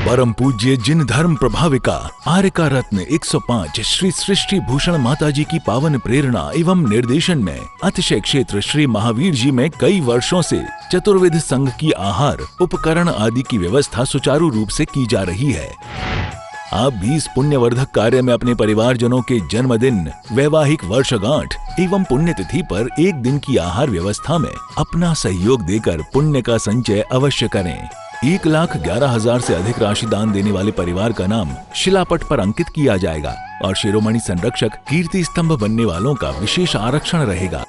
परम पूज्य जिन धर्म प्रभाविका आर्यका रत्न 105 श्री सृष्टि भूषण माताजी की पावन प्रेरणा एवं निर्देशन में अतिशय क्षेत्र श्री महावीर जी में कई वर्षों से चतुर्विध संघ की आहार उपकरण आदि की व्यवस्था सुचारू रूप से की जा रही है। आप भी इस पुण्यवर्धक कार्य में अपने परिवारजनों के जन्मदिन, वैवाहिक वर्षगांठ एवं पुण्यतिथि पर एक दिन की आहार व्यवस्था में अपना सहयोग देकर पुण्य का संचय अवश्य करें। 1,11,000 से अधिक राशि दान देने वाले परिवार का नाम शिलापट पर अंकित किया जाएगा और शिरोमणि संरक्षक कीर्ति स्तंभ बनने वालों का विशेष आरक्षण रहेगा।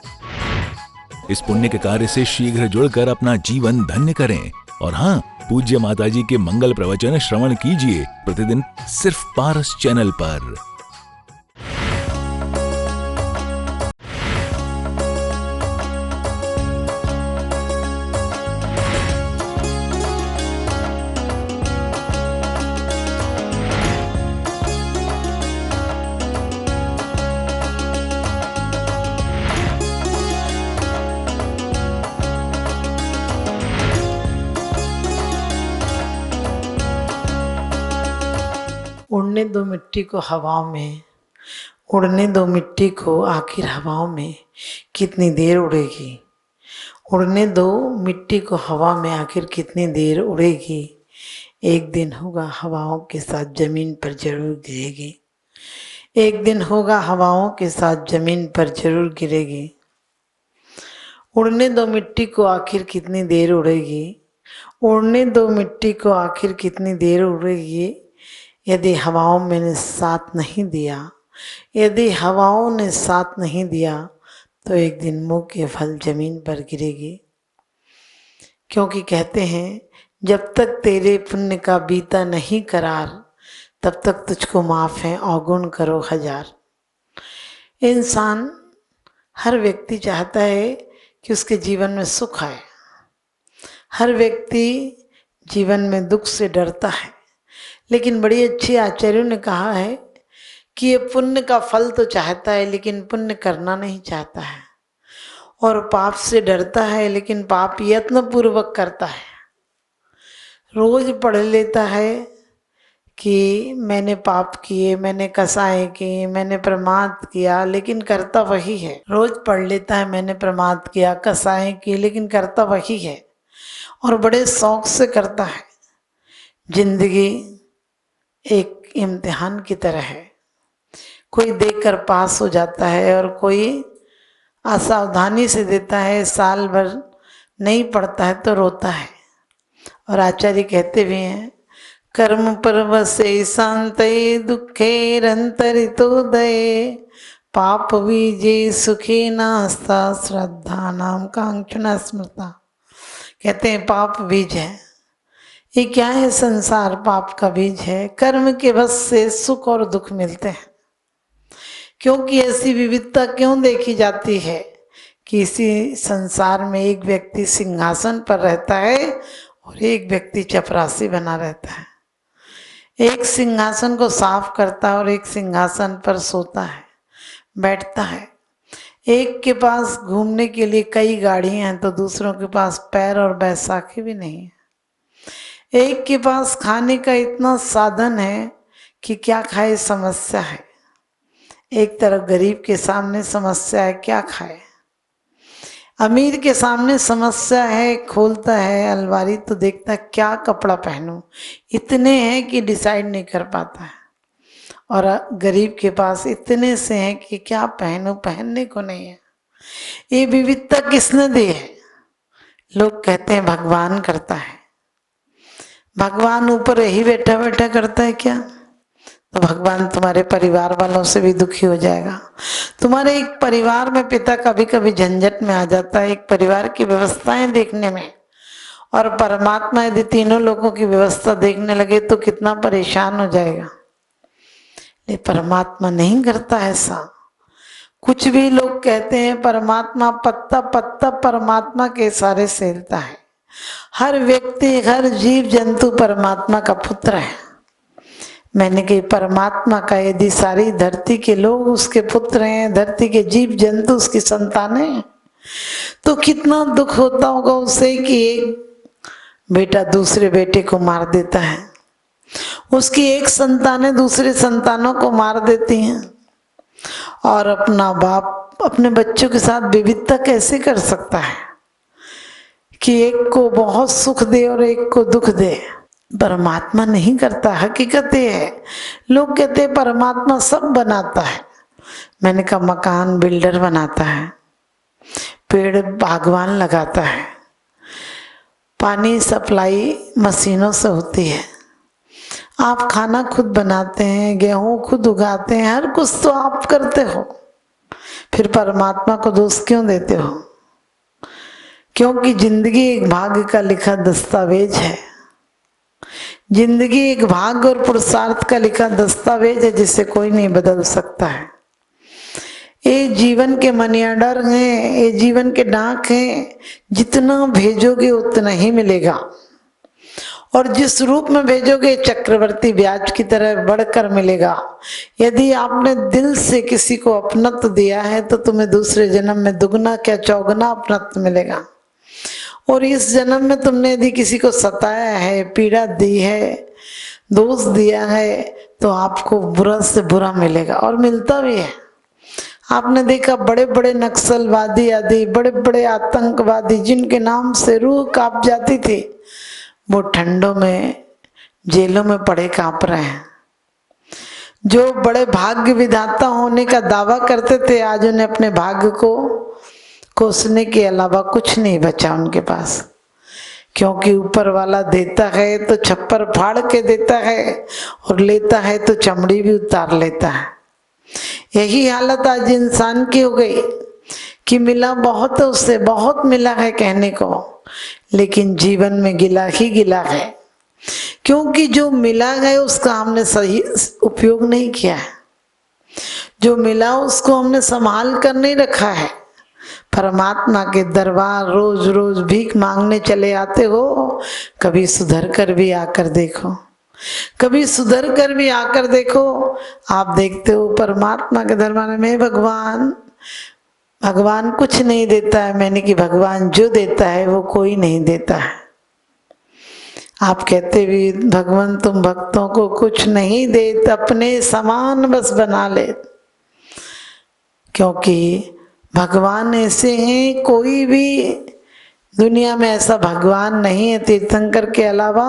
इस पुण्य के कार्य से शीघ्र जुड़कर अपना जीवन धन्य करें। और हाँ, पूज्य माताजी के मंगल प्रवचन श्रवण कीजिए प्रतिदिन सिर्फ पारस चैनल पर। उड़ने दो मिट्टी को हवाओं में, उड़ने दो मिट्टी को आखिर हवाओं में कितनी देर उड़ेगी। उड़ने दो मिट्टी को हवा में आखिर कितनी देर उड़ेगी। एक दिन होगा हवाओं के साथ जमीन पर जरूर गिरेगी। एक दिन होगा हवाओं के साथ जमीन पर जरूर गिरेगी। उड़ने दो मिट्टी को आखिर कितनी देर उड़ेगी। उड़ने दो मिट्टी को आखिर कितनी देर उड़ेगी। यदि हवाओं ने साथ नहीं दिया, यदि हवाओं ने साथ नहीं दिया तो एक दिन मुँह के फल जमीन पर गिरेगी। क्योंकि कहते हैं जब तक तेरे पुण्य का बीता नहीं करार, तब तक तुझको माफ़ है अवगुण करो हजार। इंसान, हर व्यक्ति चाहता है कि उसके जीवन में सुख आए। हर व्यक्ति जीवन में दुख से डरता है। लेकिन बड़ी अच्छी आचार्यों ने कहा है कि ये पुण्य का फल तो चाहता है लेकिन पुण्य करना नहीं चाहता है, और पाप से डरता है लेकिन पाप यत्न पूर्वक करता है। रोज पढ़ लेता है कि मैंने पाप किए, मैंने कसाए किए, मैंने प्रमाद किया, लेकिन करता वही है। रोज पढ़ लेता है मैंने प्रमाद किया, कसाए किए, लेकिन करता वही है और बड़े शौक से करता है। जिंदगी एक इम्तिहान की तरह है। कोई देकर पास हो जाता है और कोई असावधानी से देता है, साल भर नहीं पढ़ता है तो रोता है। और आचार्य कहते भी हैं कर्म परवसे शांते दुखेरंतरितो दये पाप बीजे सुखे नास्ता श्रद्धा नाम कांक्षणा स्मृता। कहते हैं पाप बीज है। ये क्या है? संसार पाप का बीज है। कर्म के बस से सुख और दुख मिलते हैं। क्योंकि ऐसी विविधता क्यों देखी जाती है कि इसी संसार में एक व्यक्ति सिंहासन पर रहता है और एक व्यक्ति चपरासी बना रहता है। एक सिंहासन को साफ करता है और एक सिंहासन पर सोता है, बैठता है। एक के पास घूमने के लिए कई गाड़ियां हैं तो दूसरों के पास पैर और बैसाखी भी नहीं है। एक के पास खाने का इतना साधन है कि क्या खाए समस्या है। एक तरफ गरीब के सामने समस्या है क्या खाए। अमीर के सामने समस्या है, खोलता है अलमारी तो देखता है क्या कपड़ा पहनूं। इतने हैं कि डिसाइड नहीं कर पाता है। और गरीब के पास इतने से हैं कि क्या पहनूं, पहनने को नहीं है। ये विविधता किसने दी है? लोग कहते हैं भगवान करता है। भगवान ऊपर यही बैठा बैठा करता है क्या? तो भगवान तुम्हारे परिवार वालों से भी दुखी हो जाएगा। तुम्हारे एक परिवार में पिता कभी कभी झंझट में आ जाता है एक परिवार की व्यवस्थाएं देखने में, और परमात्मा यदि तीनों लोगों की व्यवस्था देखने लगे तो कितना परेशान हो जाएगा। लेकिन परमात्मा नहीं करता ऐसा। कुछ भी लोग कहते हैं परमात्मा पत्ता पत्ता परमात्मा के इशारे से हिलता है। हर व्यक्ति, हर जीव जंतु परमात्मा का पुत्र है। मैंने कही परमात्मा का यदि सारी धरती के लोग उसके पुत्र हैं, धरती के जीव जंतु उसकी संतानें हैं, तो कितना दुख होता होगा उसे कि एक बेटा दूसरे बेटे को मार देता है। उसकी एक संतानें दूसरे संतानों को मार देती हैं, और अपना बाप अपने बच्चों के साथ विविधता कैसे कर सकता है कि एक को बहुत सुख दे और एक को दुख दे। परमात्मा नहीं करता। हकीकत ये है, लोग कहते हैं परमात्मा सब बनाता है। मैंने कहा मकान बिल्डर बनाता है, पेड़ बागवान लगाता है, पानी सप्लाई मशीनों से होती है, आप खाना खुद बनाते हैं, गेहूं खुद उगाते हैं, हर कुछ तो आप करते हो, फिर परमात्मा को दोष क्यों देते हो? क्योंकि जिंदगी एक भाग्य का लिखा दस्तावेज है। जिंदगी एक भाग्य और पुरुषार्थ का लिखा दस्तावेज है जिसे कोई नहीं बदल सकता है। ये जीवन के मनी ऑर्डर हैं, ये जीवन के डाक हैं, जितना भेजोगे उतना ही मिलेगा, और जिस रूप में भेजोगे चक्रवर्ती ब्याज की तरह बढ़कर मिलेगा। यदि आपने दिल से किसी को अपनत्व दिया है तो तुम्हें दूसरे जन्म में दुगना क्या चौगुना अपनत्व मिलेगा, और इस जन्म में तुमने यदि किसी को सताया है, पीड़ा दी है, दोष दिया है, तो आपको बुरा से बुरा मिलेगा, और मिलता भी है। आपने देखा बड़े बड़े नक्सलवादी आदि, बड़े बड़े आतंकवादी जिनके नाम से रूह कांप जाती थी, वो ठंडों में जेलों में पड़े कांप रहे हैं। जो बड़े भाग्य विधाता होने का दावा करते थे, आज उन्हें अपने भाग्य को कोसने के अलावा कुछ नहीं बचा उनके पास, क्योंकि ऊपर वाला देता है तो छप्पर फाड़ के देता है, और लेता है तो चमड़ी भी उतार लेता है। यही हालत आज इंसान की हो गई कि मिला बहुत है, उससे बहुत मिला है कहने को, लेकिन जीवन में गिला ही गिला है, क्योंकि जो मिला है उसका हमने सही उपयोग नहीं किया है। जो मिला उसको हमने संभाल कर नहीं रखा है। परमात्मा के दरबार रोज रोज भीख मांगने चले आते हो, कभी सुधर कर भी आकर देखो, कभी सुधर कर भी आकर देखो। आप देखते हो परमात्मा के दरबार में भगवान कुछ नहीं देता है, मैंने कि भगवान जो देता है वो कोई नहीं देता है। आप कहते भी भगवान तुम भक्तों को कुछ नहीं देते, अपने समान बस बना ले, क्योंकि भगवान ऐसे हैं, कोई भी दुनिया में ऐसा भगवान नहीं है तीर्थंकर के अलावा,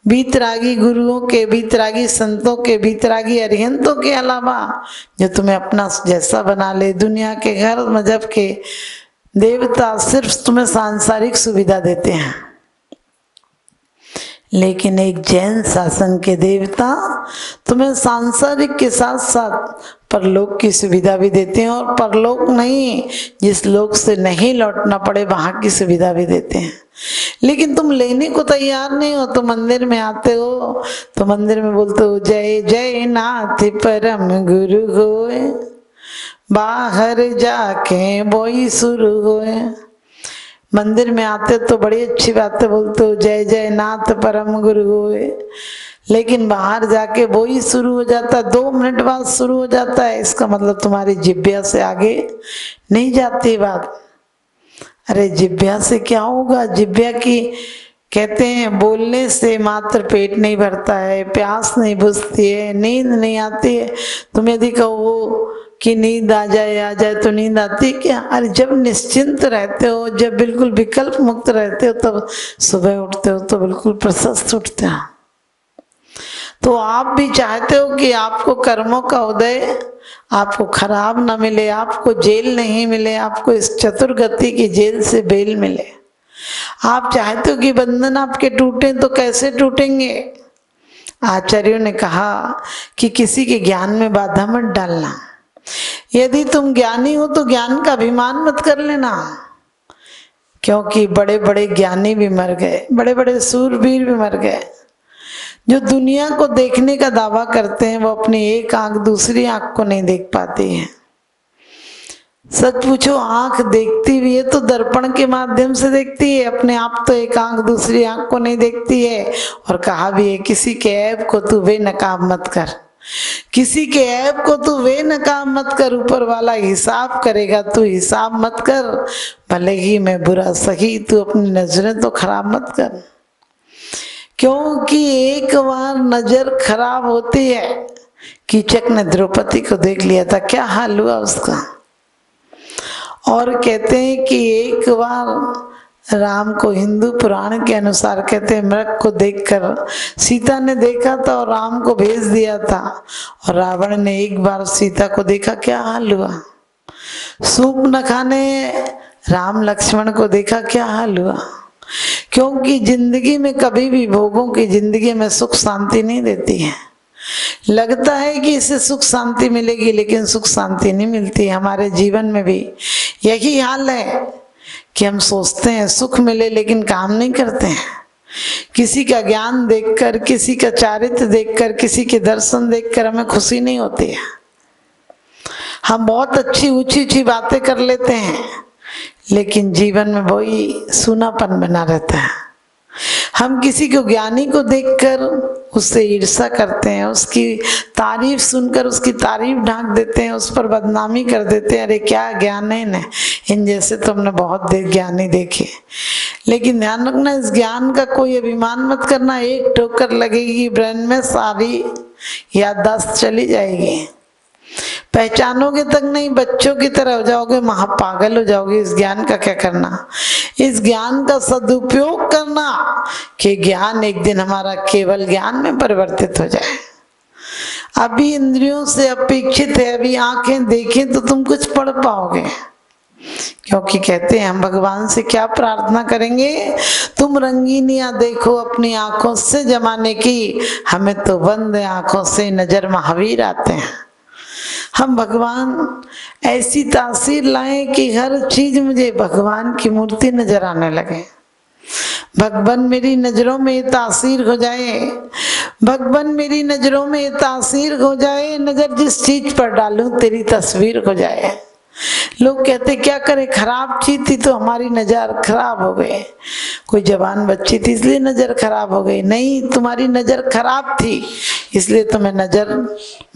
बीतरागी गुरुओं के, बीतरागी संतों के, बीतरागी अरिहंतों के अलावा, जो तुम्हें अपना जैसा बना ले। दुनिया के हर मजहब के देवता सिर्फ तुम्हें सांसारिक सुविधा देते हैं, लेकिन एक जैन शासन के देवता तुम्हें सांसारिक के साथ साथ परलोक की सुविधा भी देते हैं, और परलोक नहीं, जिस लोक से नहीं लौटना पड़े वहां की सुविधा भी देते हैं। लेकिन तुम लेने को तैयार नहीं हो। तो मंदिर में आते हो तो मंदिर में बोलते हो जय जय नाथ परम गुरु होए, बाहर जाके बोई शुरू होए। मंदिर में आते तो बड़ी अच्छी बातें बोलते हो जय जय नाथ परम गुरु होए, लेकिन बाहर जाके वो ही शुरू हो जाता है, 2 मिनट बाद शुरू हो जाता है। इसका मतलब तुम्हारी जिह्वा से आगे नहीं जाती बात। अरे जिह्वा से क्या होगा? जिह्वा की कहते हैं बोलने से मात्र पेट नहीं भरता है, प्यास नहीं बुझती है, नींद नहीं आती है। तुम यदि कहो कि नींद आ जाए तो नींद आती क्या? अरे जब निश्चिंत रहते हो, जब बिल्कुल विकल्प मुक्त रहते हो, तब सुबह उठते हो तो बिल्कुल प्रशस्त उठते हो। तो आप भी चाहते हो कि आपको कर्मों का उदय आपको खराब ना मिले, आपको जेल नहीं मिले, आपको इस चतुर्गति की जेल से बेल मिले। आप चाहते हो कि बंधन आपके टूटे, तो कैसे टूटेंगे? आचार्यों ने कहा कि किसी के ज्ञान में बाधा मत डालना। यदि तुम ज्ञानी हो तो ज्ञान का अभिमान मत कर लेना, क्योंकि बड़े बड़े ज्ञानी भी मर गए, बड़े बड़े सूरवीर भी मर गए। जो दुनिया को देखने का दावा करते हैं वो अपनी एक आंख दूसरी आंख को नहीं देख पाती है। सच पूछो, आंख देखती भी है तो दर्पण के माध्यम से देखती है, अपने आप तो एक आंख दूसरी आंख को नहीं देखती है। और कहा भी है किसी के ऐब को तू बेनकाब मत कर, किसी के ऐब को तू बेनकाब मत कर, ऊपर वाला हिसाब करेगा, तू हिसाब मत कर। भले ही मैं बुरा सही, तू अपनी नजरें तो खराब मत कर, क्योंकि एक बार नजर खराब होती है। कीचक ने द्रौपदी को देख लिया था, क्या हाल हुआ उसका। और कहते हैं कि एक बार राम को हिंदू पुराण के अनुसार कहते हैं मृग को देखकर सीता ने देखा था और राम को भेज दिया था। और रावण ने एक बार सीता को देखा, क्या हाल हुआ। सूर्पनखा ने राम लक्ष्मण को देखा, क्या हाल हुआ। क्योंकि जिंदगी में कभी भी भोगों की जिंदगी में सुख शांति नहीं देती है। लगता है कि इससे सुख शांति मिलेगी, लेकिन सुख शांति नहीं मिलती। हमारे जीवन में भी यही हाल है कि हम सोचते हैं सुख मिले, लेकिन काम नहीं करते हैं। किसी का ज्ञान देखकर, किसी का चारित्र देखकर, किसी के दर्शन देखकर हमें खुशी नहीं होती है। हम बहुत अच्छी ऊंची बातें कर लेते हैं, लेकिन जीवन में वही सूनापन बना रहता है। हम किसी को ज्ञानी को देखकर उससे ईर्ष्या करते हैं, उसकी तारीफ सुनकर उसकी तारीफ ढांक देते हैं, उस पर बदनामी कर देते हैं, अरे क्या ज्ञान है न, इन जैसे तो हमने बहुत ज्ञानी देखे। लेकिन ध्यान रखना, इस ज्ञान का कोई अभिमान मत करना। एक ठोकर लगेगी ब्रेन में, सारी याददाश्त चली जाएगी, पहचानोगे तक नहीं, बच्चों की तरह हो जाओगे, महापागल हो जाओगे। इस ज्ञान का क्या करना, इस ज्ञान का सदुपयोग करना कि ज्ञान एक दिन हमारा केवल ज्ञान में परिवर्तित हो जाए। अभी इंद्रियों से अपेक्षित है, अभी आंखें देखें तो तुम कुछ पढ़ पाओगे, क्योंकि कहते हैं हम भगवान से क्या प्रार्थना करेंगे, तुम रंगीनियां देखो अपनी आंखों से जमाने की, हमें तो बंद आंखों से नजर महावीर आते हैं। हम भगवान ऐसी तासीर लाएं कि हर चीज मुझे भगवान की मूर्ति नजर आने लगे। भगवान मेरी नजरों में तासीर हो जाए, भगवान मेरी नजरों में तासीर हो जाए, नजर जिस चीज पर डालूं तेरी तस्वीर हो जाए। लोग कहते क्या करे, खराब चीज थी तो हमारी नजर खराब हो गई। कोई जवान बच्ची थी इसलिए नजर खराब हो गई, नहीं, तुम्हारी नजर खराब थी इसलिए तुम्हें नजर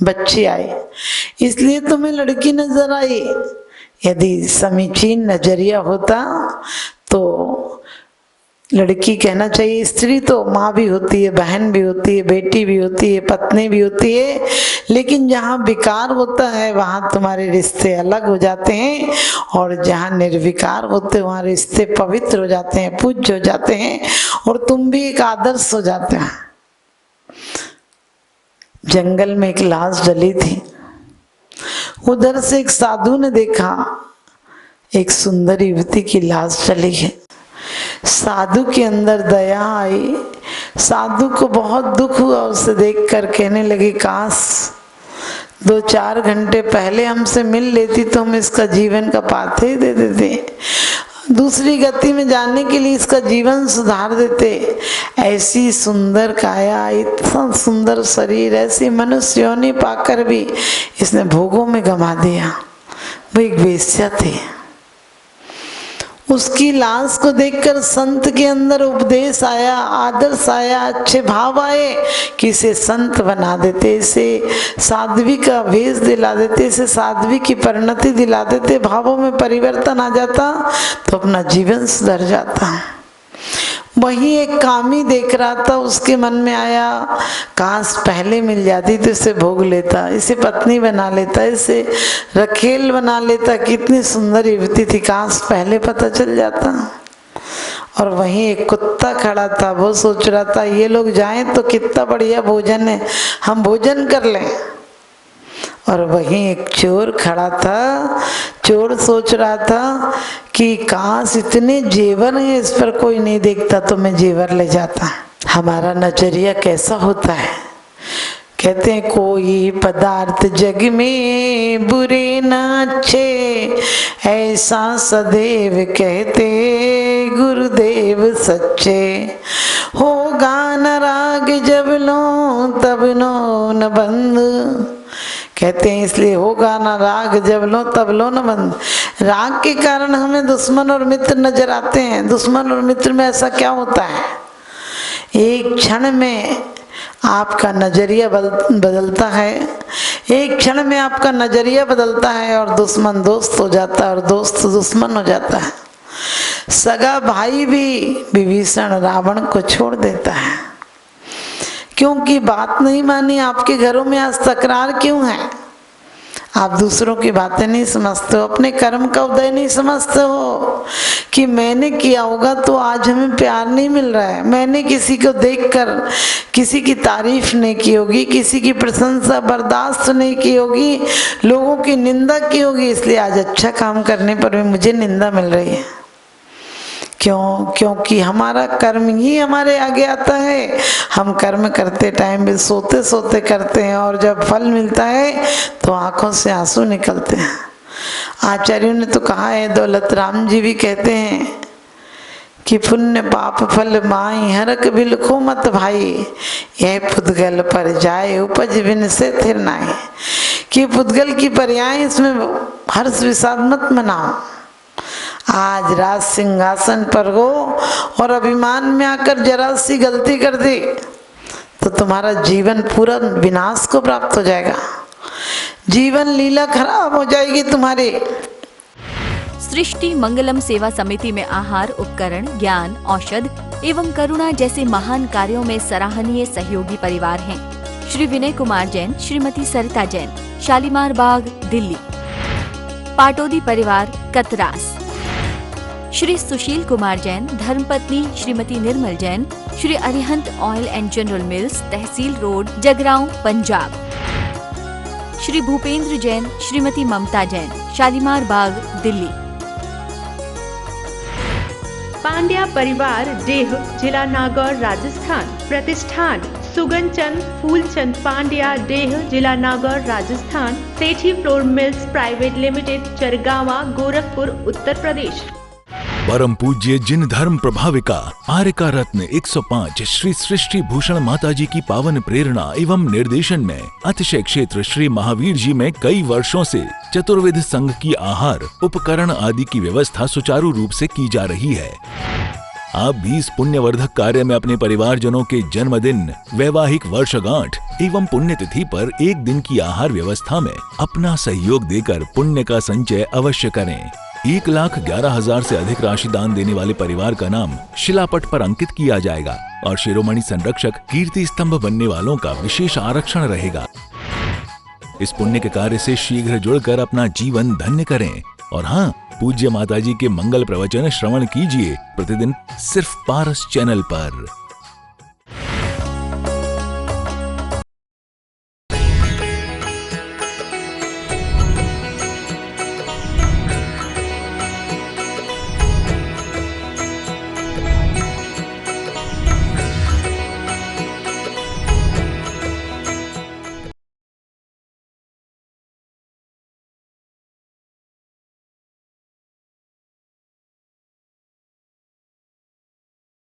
बच्ची आई, इसलिए तुम्हें लड़की नजर आई। यदि समीचीन नजरिया होता तो लड़की कहना चाहिए, स्त्री तो माँ भी होती है, बहन भी होती है, बेटी भी होती है, पत्नी भी होती है, लेकिन जहाँ विकार होता है वहाँ तुम्हारे रिश्ते अलग हो जाते हैं, और जहाँ निर्विकार होते हैं वहाँ रिश्ते पवित्र हो जाते हैं, पूज्य हो जाते हैं, और तुम भी एक आदर्श हो जाते हैं। जंगल में एक लाश जली थी, उधर से एक साधु ने देखा एक सुंदर युवती की लाश जली है। साधु के अंदर दया आई, साधु को बहुत दुख हुआ उसे देखकर, कहने लगे काश 2-4 घंटे पहले हमसे मिल लेती तो हम इसका जीवन का पाथे ही दे देते, दूसरी गति में जाने के लिए इसका जीवन सुधार देते। ऐसी सुंदर काया, इतना सुंदर शरीर, ऐसी मनुष्य योनि पाकर भी इसने भोगों में गंवा दिया। वो एक वेश्या थी। उसकी लाश को देखकर संत के अंदर उपदेश आया, आदर्श आया, अच्छे भाव आए कि इसे संत बना देते, इसे साध्वी का भेष दिला देते, इसे साध्वी की परिणति दिला देते, भावों में परिवर्तन आ जाता तो अपना जीवन सुधर जाता। वही एक कामी देख रहा था, उसके मन में आया काश पहले मिल जाती तो इसे भोग लेता, इसे पत्नी बना लेता, इसे रखेल बना लेता। कितनी सुंदर युवती थी, काश पहले पता चल जाता। और वहीं एक कुत्ता खड़ा था, वो सोच रहा था ये लोग जाएं तो कितना बढ़िया भोजन है, हम भोजन कर लें। और वहीं एक चोर खड़ा था, चोर सोच रहा था कि काश इतने जेवर हैं, इस पर कोई नहीं देखता तो मैं जेवर ले जाता। हमारा नजरिया कैसा होता है, कहते हैं कोई पदार्थ जग में बुरे न अच्छे, ऐसा सदैव कहते गुरुदेव सच्चे। होगा न राग जब लो तब नो न बंद, कहते हैं इसलिए होगा ना राग जब लो तब लो न बंद। राग के कारण हमें दुश्मन और मित्र नजर आते हैं। दुश्मन और मित्र में ऐसा क्या होता है, एक क्षण में आपका नजरिया बदलता है, एक क्षण में आपका नजरिया बदलता है और दुश्मन दोस्त हो जाता है और दोस्त दुश्मन हो जाता है। सगा भाई भी विभीषण रावण को छोड़ देता है। क्यों की बात नहीं मानी? आपके घरों में आज तकरार क्यों है? आप दूसरों की बातें नहीं समझते हो, अपने कर्म का उदय नहीं समझते हो कि मैंने किया होगा तो आज हमें प्यार नहीं मिल रहा है, मैंने किसी को देखकर किसी की तारीफ नहीं की होगी, किसी की प्रशंसा बर्दाश्त नहीं की होगी, लोगों की निंदा की होगी, इसलिए आज अच्छा काम करने पर भी मुझे निंदा मिल रही है। क्यों? क्योंकि हमारा कर्म ही हमारे आगे आता है। हम कर्म करते टाइम भी सोते सोते करते हैं और जब फल मिलता है तो आंखों से आंसू निकलते हैं। आचार्यों ने तो कहा है, दौलत राम जी भी कहते हैं कि पुण्य पाप फल माई हरक बिलखो मत भाई, यह पुद्गल पर जाए उपज बिन से थिर नाई। कि पुद्गल की पर्याय, इसमें हर्ष विषाद मत मनाओ। आज राज सिंहासन पर हो और अभिमान में आकर जरा सी गलती कर दी तो तुम्हारा जीवन पूरा विनाश को प्राप्त हो जाएगा, जीवन लीला खराब हो जाएगी तुम्हारी। सृष्टि मंगलम सेवा समिति में आहार, उपकरण, ज्ञान, औषध एवं करुणा जैसे महान कार्यों में सराहनीय सहयोगी परिवार हैं। श्री विनय कुमार जैन, श्रीमती सरिता जैन, शालीमार बाग, दिल्ली। पाटोदी परिवार, कतरास। श्री सुशील कुमार जैन, धर्मपत्नी Shrimati Nirmal Jain, Shri Arihant oil and general mills, Tehsil road, Jagraon, Punjab. Shri Bhupendra Jain, Shrimati Mamta Jain, Shalimar Bagh, Delhi. Pandya परिवार, डेह, जिला नागौर, राजस्थान। प्रतिष्ठान सुगनचंद फूलचंद पांड्या, डेह, जिला Nagaur, Rajasthan. Sethi flour mills private limited, Chargawa, Gorakhpur, Uttar Pradesh. परम पूज्य जिन धर्म प्रभाविका आर्यका रत्न 105 श्री सृष्टि भूषण माताजी की पावन प्रेरणा एवं निर्देशन में अतिशय क्षेत्र श्री महावीर जी में कई वर्षों से चतुर्विध संघ की आहार, उपकरण आदि की व्यवस्था सुचारू रूप से की जा रही है। आप भी इस पुण्यवर्धक कार्य में अपने परिवारजनों के जन्मदिन, वैवाहिक वर्षगांठ एवं पुण्यतिथि पर एक दिन की आहार व्यवस्था में अपना सहयोग देकर पुण्य का संचय अवश्य करें। 1,11,000 से अधिक राशि दान देने वाले परिवार का नाम शिलापट पर अंकित किया जाएगा और शिरोमणि संरक्षक कीर्ति स्तंभ बनने वालों का विशेष आरक्षण रहेगा। इस पुण्य के कार्य से शीघ्र जुड़कर अपना जीवन धन्य करें। और हाँ, पूज्य माताजी के मंगल प्रवचन श्रवण कीजिए प्रतिदिन सिर्फ पारस चैनल पर।